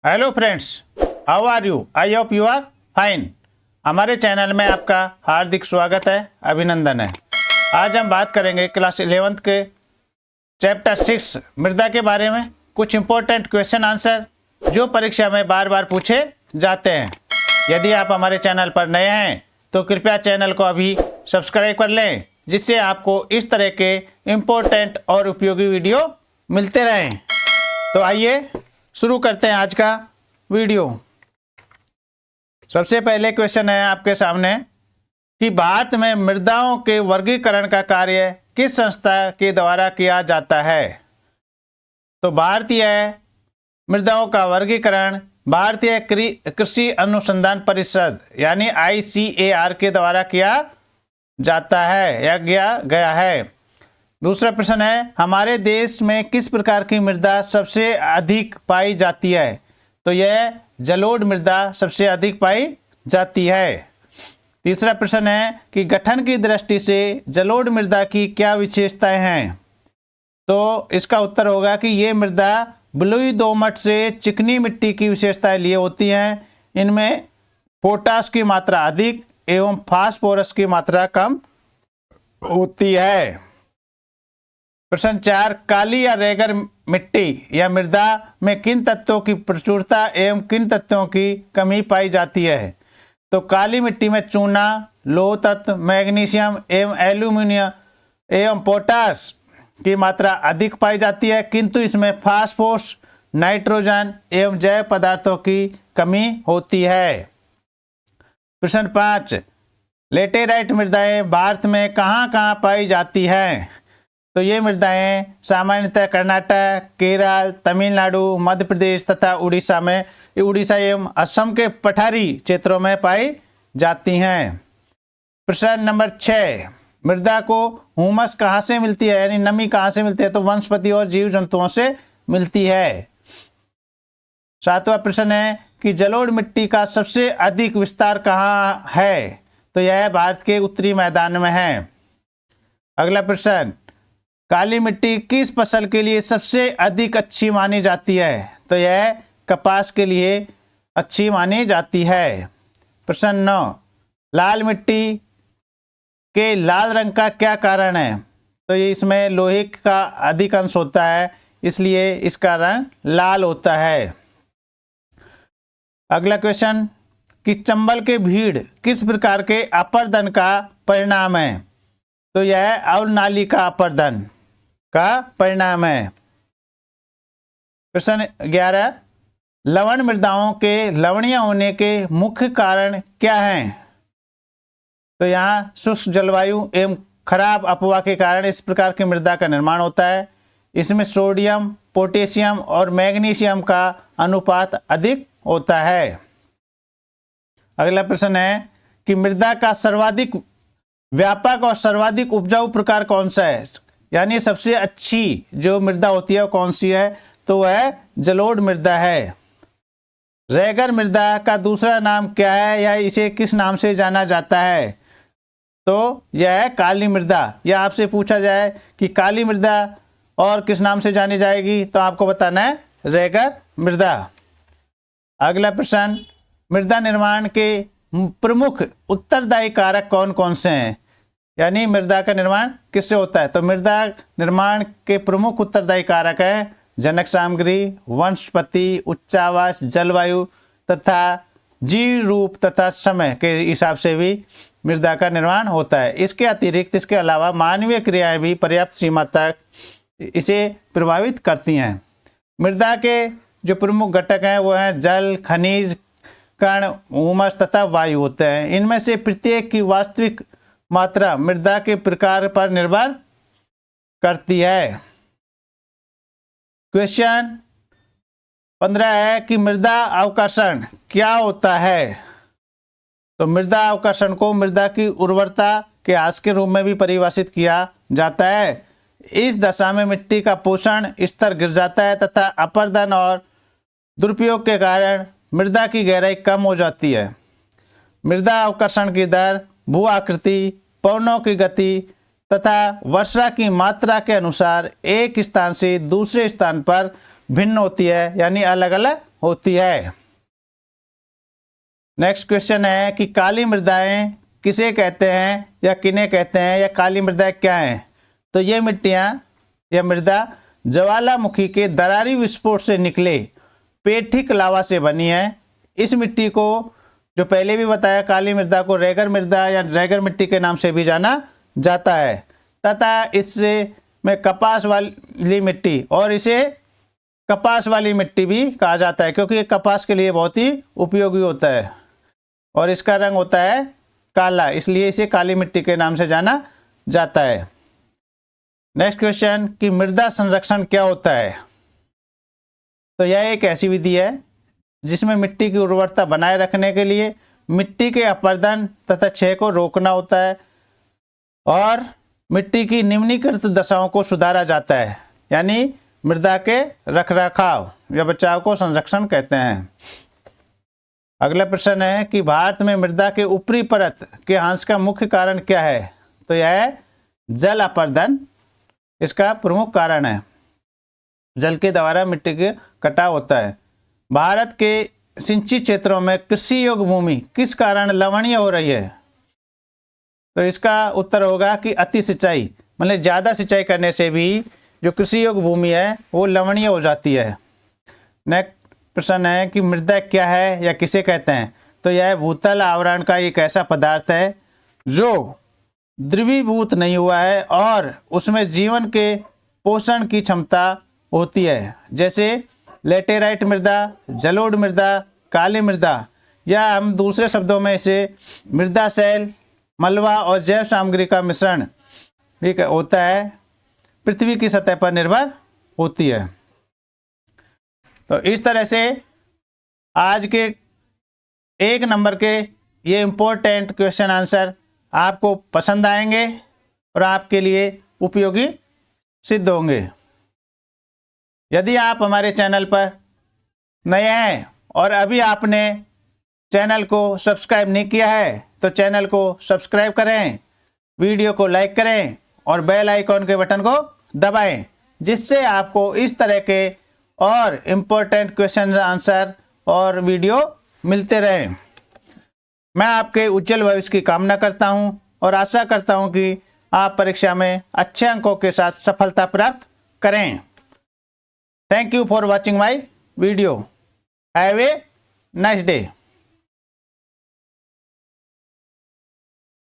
Hello friends, how are you? I hope you are fine. हमारे channel में आपका हार्दिक स्वागत है, अभिनंदन है। आज हम बात करेंगे क्लास 11th के चैप्टर 6 मृदा के बारे में। कुछ इंपॉर्टेंट क्वेश्चन आंसर जो परीक्षा में बार बार पूछे जाते हैं। यदि आप हमारे चैनल पर नए हैं तो कृपया चैनल को अभी सब्सक्राइब कर लें, जिससे आपको इस तरह के इम्पोर्टेंट और उपयोगी वीडियो मिलते रहें। तो आइए शुरू करते हैं आज का वीडियो। सबसे पहले क्वेश्चन है आपके सामने कि भारत में मृदाओं के वर्गीकरण का कार्य किस संस्था के द्वारा किया जाता है? तो भारतीय मृदाओं का वर्गीकरण भारतीय कृषि अनुसंधान परिषद यानी ICAR के द्वारा किया जाता है या गया है। दूसरा प्रश्न है, हमारे देश में किस प्रकार की मृदा सबसे अधिक पाई जाती है? तो यह जलोढ़ मृदा सबसे अधिक पाई जाती है। तीसरा प्रश्न है कि गठन की दृष्टि से जलोढ़ मृदा की क्या विशेषताएं हैं? तो इसका उत्तर होगा कि ये मृदा बलुई दोमट से चिकनी मिट्टी की विशेषताएं लिए होती हैं। इनमें पोटाश की मात्रा अधिक एवं फास्फोरस की मात्रा कम होती है। प्रश्न 4, काली या रेगर मिट्टी या मृदा में किन तत्वों की प्रचुरता एवं किन तत्वों की कमी पाई जाती है? तो काली मिट्टी में चूना, लौह तत्व, मैग्नीशियम एवं एल्यूमिनियम एवं पोटाश की मात्रा अधिक पाई जाती है, किंतु इसमें फास्फोरस, नाइट्रोजन एवं जैव पदार्थों की कमी होती है। प्रश्न 5, लेटेराइट मृदाएं भारत में कहाँ कहाँ पाई जाती हैं? तो ये मृदाएं सामान्यतः कर्नाटक, केरल, तमिलनाडु, मध्य प्रदेश तथा उड़ीसा एवं असम के पठारी क्षेत्रों में पाई जाती हैं। प्रश्न नंबर 6, मृदा को हुमस कहाँ से मिलती है यानी नमी कहाँ से मिलती है? तो वनस्पति और जीव जंतुओं से मिलती है। 7वां प्रश्न है कि जलोढ़ मिट्टी का सबसे अधिक विस्तार कहाँ है? तो यह भारत के उत्तरी मैदान में है। अगला प्रश्न, काली मिट्टी किस फसल के लिए सबसे अधिक अच्छी मानी जाती है? तो यह कपास के लिए अच्छी मानी जाती है। प्रश्न 9, लाल मिट्टी के लाल रंग का क्या कारण है? तो ये इसमें लोहे का अधिक अंश होता है, इसलिए इसका रंग लाल होता है। अगला क्वेश्चन कि चंबल के भीड़ किस प्रकार के अपर्दन का परिणाम है? तो यह अवनाली का अपर्दन का परिणाम है। प्रश्न 11, लवण मृदाओं के लवणीय होने के मुख्य कारण क्या हैं? तो यहाँ शुष्क जलवायु एवं खराब अपवा के कारण इस प्रकार की मृदा का निर्माण होता है। इसमें सोडियम, पोटेशियम और मैग्नीशियम का अनुपात अधिक होता है। अगला प्रश्न है कि मृदा का सर्वाधिक व्यापक और सर्वाधिक उपजाऊ प्रकार कौन सा है? यानी सबसे अच्छी जो मृदा होती है वो कौन सी है? तो वह जलोढ़ मृदा है। रेगर मृदा का दूसरा नाम क्या है या इसे किस नाम से जाना जाता है? तो यह है काली मृदा। या आपसे पूछा जाए कि काली मृदा और किस नाम से जानी जाएगी, तो आपको बताना है रेगर मृदा। अगला प्रश्न, मृदा निर्माण के प्रमुख उत्तरदायी कारक कौन कौन से हैं? यानी मृदा का निर्माण किससे होता है? तो मृदा निर्माण के प्रमुख उत्तरदायी कारक है जनक सामग्री, वनस्पति, उच्चावास, जलवायु तथा जीव रूप तथा समय के हिसाब से भी मृदा का निर्माण होता है। इसके अतिरिक्त इसके अलावा मानवीय क्रियाएं भी पर्याप्त सीमा तक इसे प्रभावित करती हैं। मृदा के जो प्रमुख घटक हैं वो हैं जल, खनिज, कण, हुमस तथा वायु होते हैं। इनमें से प्रत्येक की वास्तविक मात्रा मृदा के प्रकार पर निर्भर करती है। क्वेश्चन 15 है कि मृदा अवकर्षण क्या होता है? तो मृदा अवकर्षण को मृदा की उर्वरता के ह्रास के रूप में भी परिभाषित किया जाता है। इस दशा में मिट्टी का पोषण स्तर गिर जाता है तथा अपर्दन और दुरुपयोग के कारण मृदा की गहराई कम हो जाती है। मृदा अवकर्षण की दर भू आकृति, पवनों की गति तथा वर्षा की मात्रा के अनुसार एक स्थान से दूसरे स्थान पर भिन्न होती है, यानी अलग अलग होती है। नेक्स्ट क्वेश्चन है कि काली मृदाएं किसे कहते हैं या किन्हें कहते हैं, या काली मृदाएं क्या हैं। तो ये मिट्टियाँ या मृदा ज्वालामुखी के दरारी विस्फोट से निकले पेठिक लावा से बनी है। इस मिट्टी को, जो पहले भी बताया, काली मृदा को रेगर मृदा या रेगर मिट्टी के नाम से भी जाना जाता है, तथा इससे में कपास वाली मिट्टी, और इसे कपास वाली मिट्टी भी कहा जाता है, क्योंकि ये कपास के लिए बहुत ही उपयोगी होता है और इसका रंग होता है काला, इसलिए इसे काली मिट्टी के नाम से जाना जाता है। नेक्स्ट क्वेश्चन कि मृदा संरक्षण क्या होता है। तो यह एक ऐसी विधि है जिसमें मिट्टी की उर्वरता बनाए रखने के लिए मिट्टी के अपरदन तथा क्षय को रोकना होता है और मिट्टी की निम्नीकृत दशाओं को सुधारा जाता है, यानी मृदा के रखरखाव या बचाव को संरक्षण कहते हैं। अगला प्रश्न है कि भारत में मृदा के ऊपरी परत के ह्रास का मुख्य कारण क्या है। तो यह है जल अपरदन, इसका प्रमुख कारण है। जल के द्वारा मिट्टी के कटाव होता है। भारत के सिंचित क्षेत्रों में कृषि योग्य भूमि किस कारण लवणीय हो रही है। तो इसका उत्तर होगा कि अति सिंचाई, मतलब ज़्यादा सिंचाई करने से भी जो कृषि योग्य भूमि है वो लवणीय हो जाती है। नेक्स्ट प्रश्न है कि मृदा क्या है या किसे कहते हैं। तो यह भूतल आवरण का एक ऐसा पदार्थ है जो द्रवीभूत नहीं हुआ है और उसमें जीवन के पोषण की क्षमता होती है, जैसे लेटेराइट मृदा, जलोढ़ मृदा, काली मृदा, या हम दूसरे शब्दों में इसे मृदा सेल, मलबा और जैव सामग्री का मिश्रण भी होता है, पृथ्वी की सतह पर निर्भर होती है। तो इस तरह से आज के 1 नंबर के ये इम्पोर्टेंट क्वेश्चन आंसर आपको पसंद आएंगे और आपके लिए उपयोगी सिद्ध होंगे। यदि आप हमारे चैनल पर नए हैं और अभी आपने चैनल को सब्सक्राइब नहीं किया है तो चैनल को सब्सक्राइब करें, वीडियो को लाइक करें और बेल आइकॉन के बटन को दबाएं, जिससे आपको इस तरह के और इम्पोर्टेंट क्वेश्चन आंसर और वीडियो मिलते रहें। मैं आपके उज्जवल भविष्य की कामना करता हूं और आशा करता हूं कि आप परीक्षा में अच्छे अंकों के साथ सफलता प्राप्त करें। Thank you for watching my video. Have a nice day.